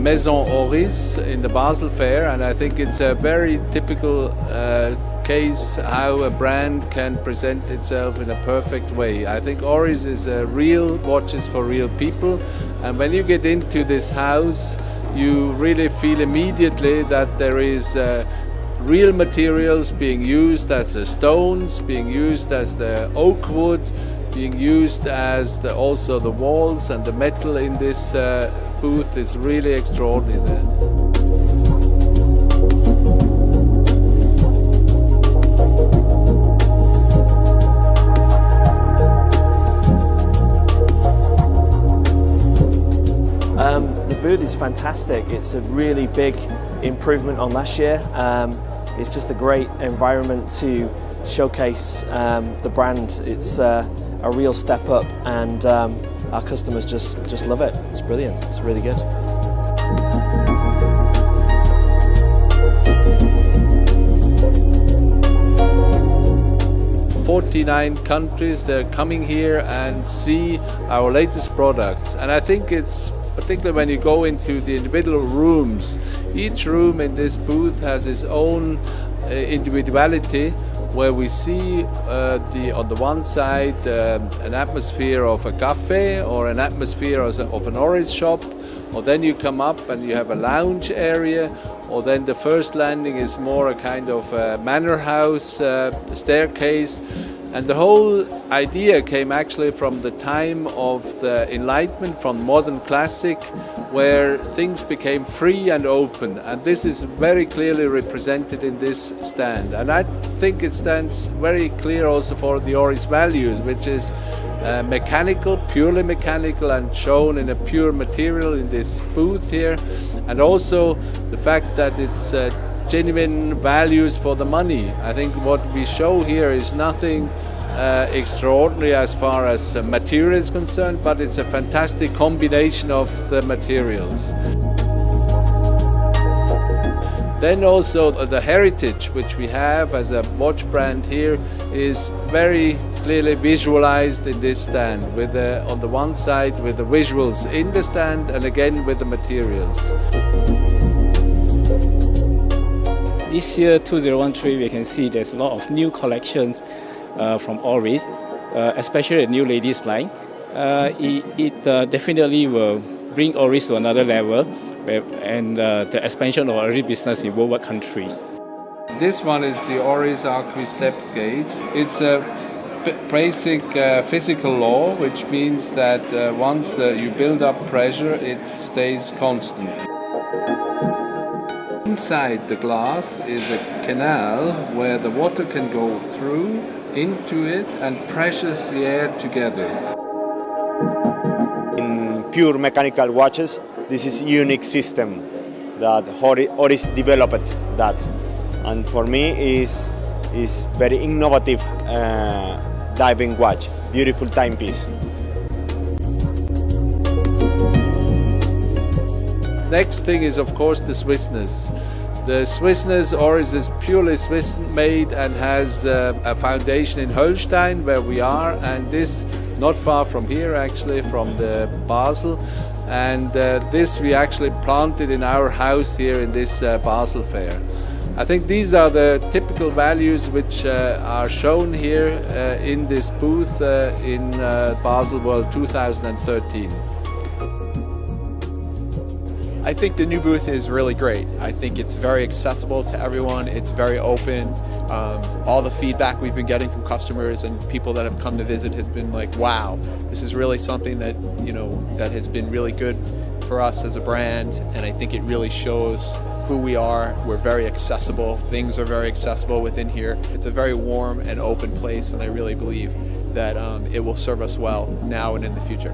Maison Oris in the Basel Fair, and I think it's a very typical case how a brand can present itself in a perfect way. I think Oris is real watches for real people, and when you get into this house you really feel immediately that there is real materials being used as the stones, being used as the oak wood, being used as also the walls, and the metal in this booth is really extraordinary there. 'The booth is fantastic. It's a really big improvement on last year. It's just a great environment to showcase the brand. It's a real step up, and our customers just love it. It's brilliant. It's really good. From 49 countries, they're coming here and see our latest products, and I think it's particularly when you go into the individual rooms. Each room in this booth has its own individuality, where we see on the one side an atmosphere of a cafe or an atmosphere of an Oris shop, or then you come up and you have a lounge area, or then the first landing is more a kind of manor house staircase. And the whole idea came actually from the time of the Enlightenment, from modern classic, where things became free and open. And this is very clearly represented in this stand. And I think it stands very clear also for the Oris values, which is mechanical, purely mechanical, and shown in a pure material in this booth here. And also the fact that it's genuine values for the money. I think what we show here is nothing extraordinary as far as material is concerned, but it's a fantastic combination of the materials. Then also the heritage which we have as a watch brand here is very clearly visualized in this stand, with on the one side with the visuals in the stand, and again with the materials. This year, 2013, we can see there's a lot of new collections from Oris, especially the new ladies line. It definitely will bring Oris to another level, and the expansion of Oris business in worldwide countries. This one is the Oris Arcueil depth gauge. It's a basic physical law, which means that once you build up pressure, it stays constant. Inside the glass is a canal where the water can go through into it and pressures the air together. In pure mechanical watches, this is a unique system that Oris developed that, and for me is very innovative diving watch, beautiful timepiece. Next thing is of course the Swissness. The Swissness, Oris is purely Swiss made and has a foundation in Holstein where we are, and this not far from here actually, from the Basel, and this we actually planted in our house here in this Basel Fair. I think these are the typical values which are shown here in this booth in Baselsworld 2013. I think the new booth is really great. I think it's very accessible to everyone. It's very open. All the feedback we've been getting from customers and people that have come to visit has been like, wow, this is really something that, that has been really good for us as a brand. And I think it really shows who we are. We're very accessible. Things are very accessible within here. It's a very warm and open place, and I really believe that it will serve us well now and in the future.